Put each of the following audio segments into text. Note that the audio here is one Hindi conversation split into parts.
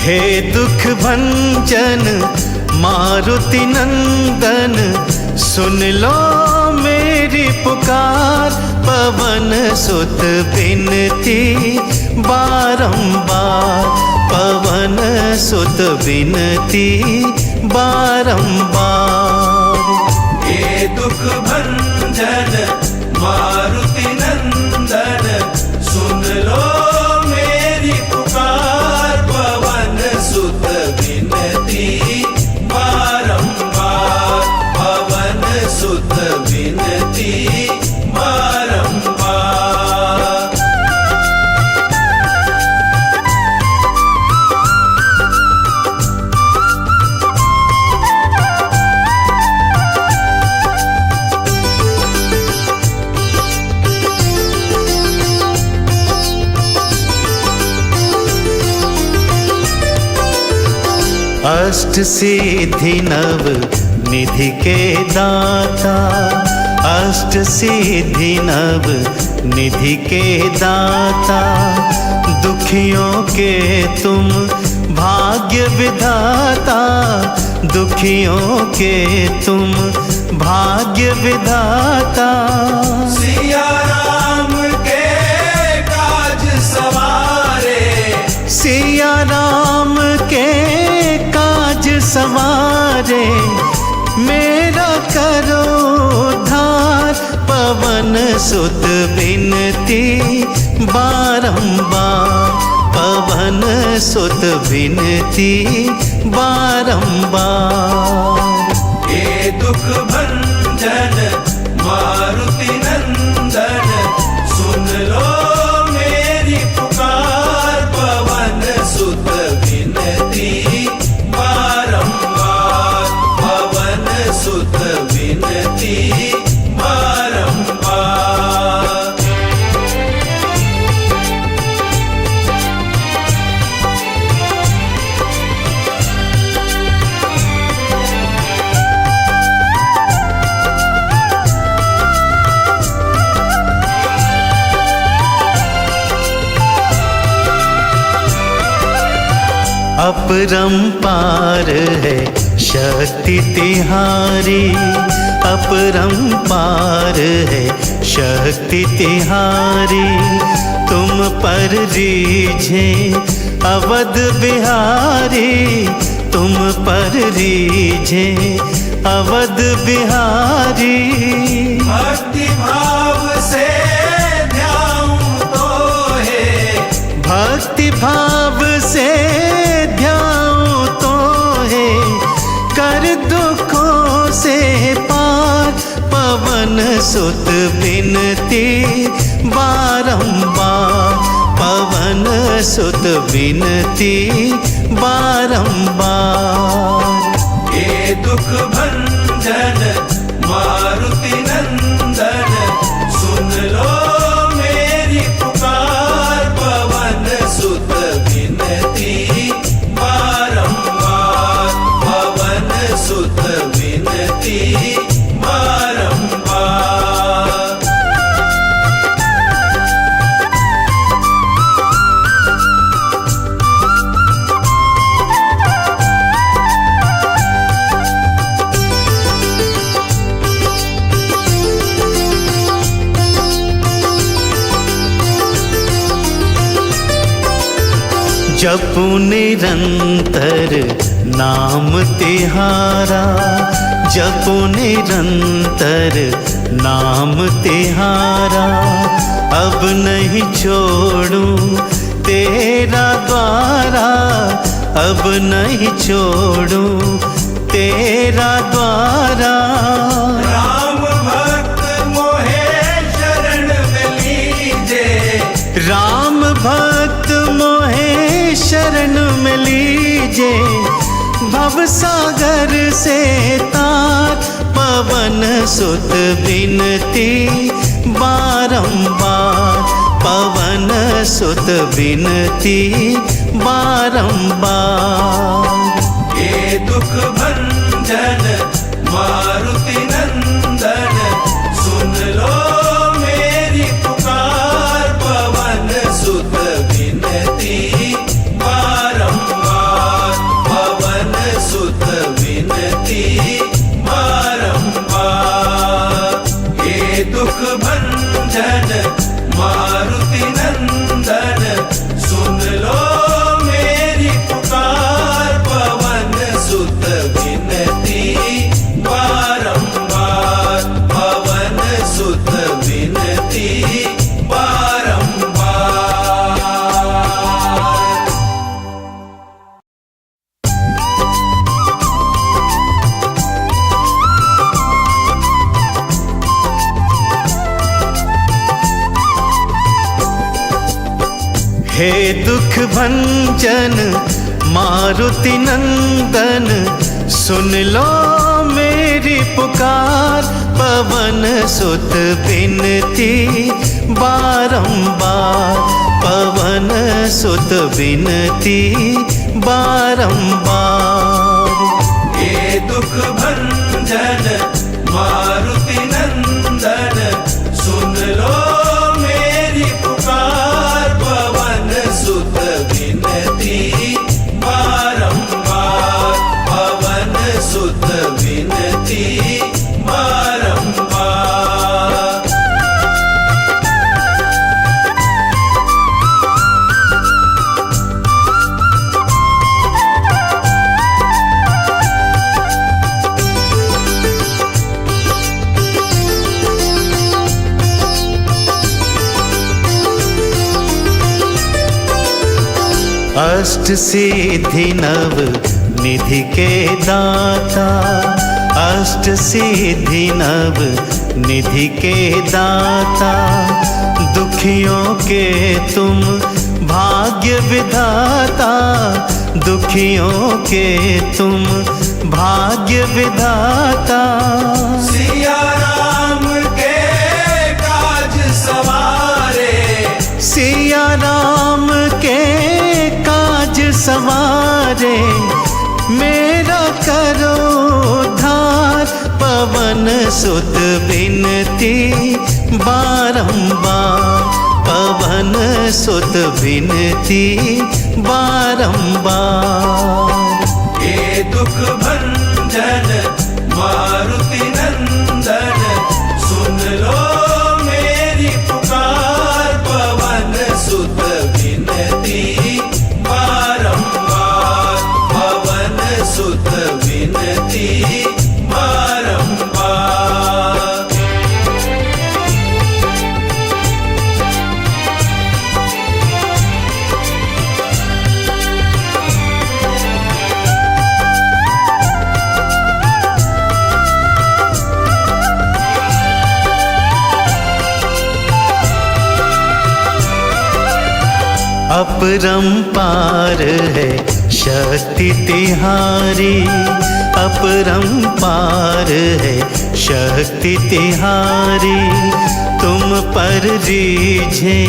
हे दुख भंजन मारुति नंदन, सुन लो मेरी पुकार। पवन सुत बिनती बारंबार, पवन सुत बिनती बारंबार। हे दुख भंजन मारुति नंदन, सुन लो मेरी पुकार। पवन सुत बिनती बारंबार, पवन सुत बिनती बारंबार। अष्ट सिद्धि नव निधि के दाता, अष्ट सिद्धि नव निधि के दाता। दुखियों के तुम भाग्य विधाता, दुखियों के तुम भाग्य विधाता। सिया राम के काज सवारे, सिया राम के काज सवारे। मेरा करो उद्धार, पवन सुत बिनती बारंबार, पवन सुत बिनती बारंबार। हे दुख भंजन मारुति नंदन, सुन लो मेरी पुकार। पवन सुत बिनती बारंबार, पवन सुत बिनती बारंबार। अपरंपार है शक्ति तिहारी, अपरंपार है शक्ति तिहारी। तुम पर रीझे अवध बिहारी, तुम पर रीझे अवध बिहारी। भक्ति भाव से ध्याऊं तो है, भक्ति भाव से ध्याऊं तो है। कर दुखों से पार, पवन सुत बिनती बारंबार, पवन सुत बिनती बारंबार। हे दुख भंजन मारुति नंदन, सुन लो मेरी पुकार। पवन सुत बिनती बारंबार, पवन सुत बिनती बारंबार। जपू निरंतर नाम तिहारा, जपू निरंतर नाम तिहारा। अब नहीं छोड़ूं तेरा द्वारा, अब नहीं छोड़ूं तेरा द्वारा। राम भक्त मोहे शरण में लीजे, राम भक्त मोहे शरण में लीजे। भवसागर से तार, पवन सुत बिनती बारंबार, पवन सुत बिनती बारंबार। हे दुख भंजन मारुति नंदन, सुन लो मेरी पुकार। पवन सुत बिनती बारंबार, हे दुख भंजन मारुति नंदन, सुन लो मेरी पुकार। पवन सुत बिनती बारंबार, पवन सुत बिनती बारंबार। हे दुख भंजन मारुति नंदन, सुन लो मेरी पुकार। पवन सुत विनती बारंबार, पवन सुत विनती बारंबार। अष्ट सिद्धि नव निधि के दाता, अष्ट सिद्धि नव निधि के दाता। दुखियों के तुम भाग्य विधाता, दुखियों के तुम भाग्य विधाता। सिया राम के काज सवारे, सिया राम के काज सवारे। मेरा करो उद्धार, पवन सुत बिनती बारंबार, पवन सुत बिनती बारंबार। हे दुख भंजन मारुति नंदन, सुन लो मेरी पुकार। पवन सुत विनती बारंबार, पवन सुत विनती बारंबार। अपरंपार है शक्ति तिहारी, अपरंपार है शक्ति तिहारी। तुम पर रीझे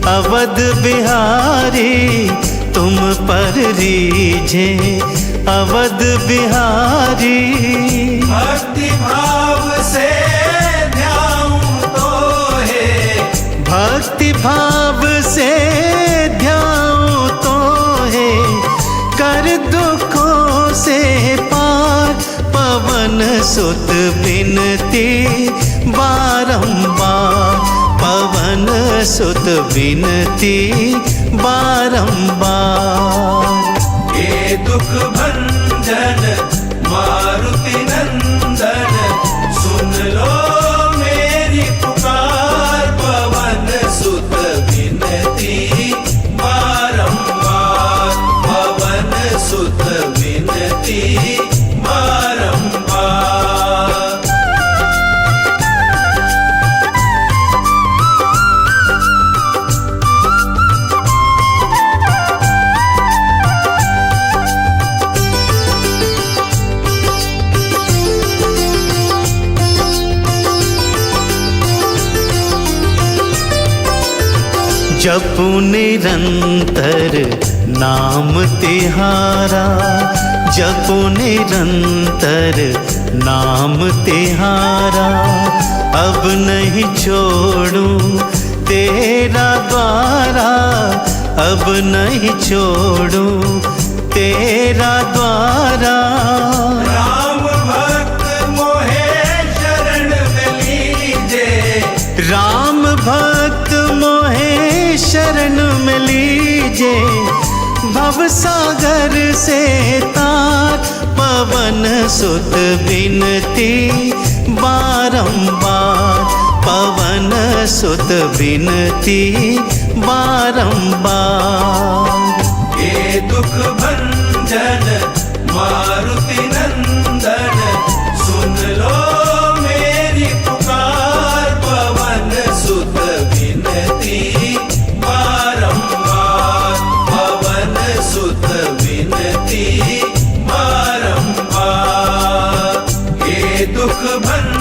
अवध बिहारी, तुम पर रीझे अवध बिहारी। भक्ति भाव से ध्याऊं तो है, भक्ति भाव से ध्याऊं तो है। कर दुखों से पार, पवन सुत बिनती बारंबार, पवन सुत बिनती बारंबार। हे दुख भंजन मारुति नंदन, सुन लो मेरी पुकार। पवन सुत विनती बारंबार, पवन सुत विनती बारंबार। जपू निरंतर नाम तिहारा, जपू निरंतर नाम तिहारा। अब नहीं छोड़ूं तेरा द्वारा, अब नहीं छोड़ूं तेरा द्वारा। राम भक्त मोहे शरण में लीजे, राम भक्त मोहे शरण में लीजे। भवसागर से तार, पवन सुत बिनती बारंबार, पवन सुत बिनती बारंबार। हे दुख भंजन मारुति नंदन, सुन लो मेरी पुकार। पवन सुत विनती बारंबार, दुख भंजन